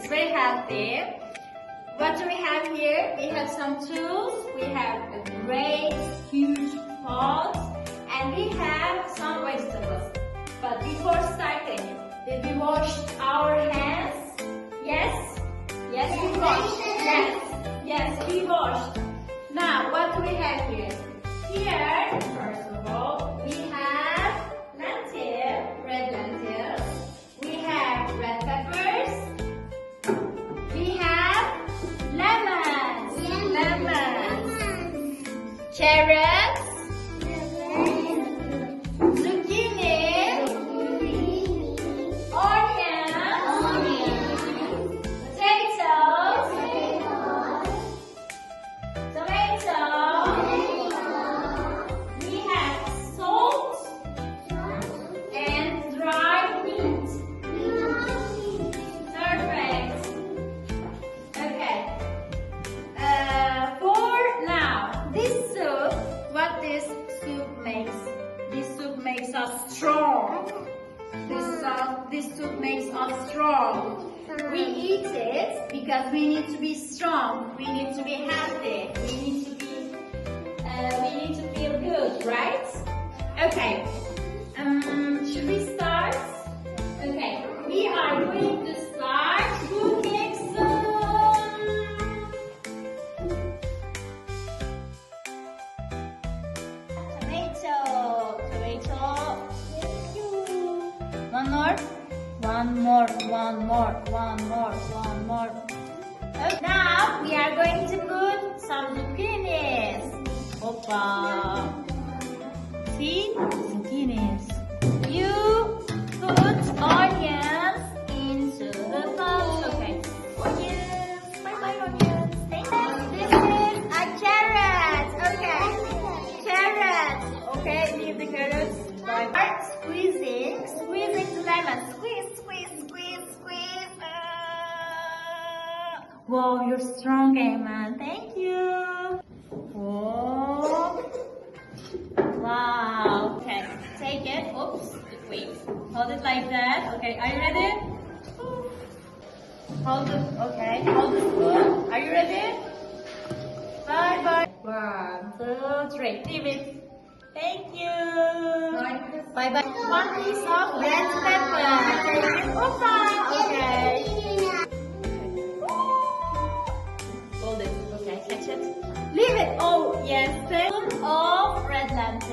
It's very healthy. What do we have here? We have some tools. We have a great, huge pot, and we have some vegetables. But before starting, did we wash our hands? Yes? Yes, we washed. Yes, we washed. Now, what do we have here? Here, first of all, we have red lentils. We have red peppers. We have lemons. Carrots. Zucchini. Onions. Potatoes. Tomato. We have salt and dried meat. Perfect. Okay. For now, this soup, what this soup makes? This soup makes us strong. This soup makes us strong. We eat it because we need to be strong. We need to be healthy. We need to feel good, right? Okay. Should we start? Okay. We are going to start cooking some tomato. One more. Okay. Now we are going to put some zucchinis. Hoppa. See? Zucchinis. You put onions into the pot. Okay. Onions. Bye onions. Thank you. This is a carrot. Okay. Carrot. Okay, leave the carrots. Start squeezing the lemon. Squeeze. Wow, you're strong, Ayman. Thank you. Whoa. Wow. Okay, take it. Oops. Wait. Hold it like that. Okay, are you ready? Hold it. Okay, hold the spoon. Are you ready? Bye. 1, 2, 3. Leave it. Thank you. Bye. One piece of red pepper. Okay. Hold it. Okay, catch it. Leave it. Oh, yes. Spoon of red lentils.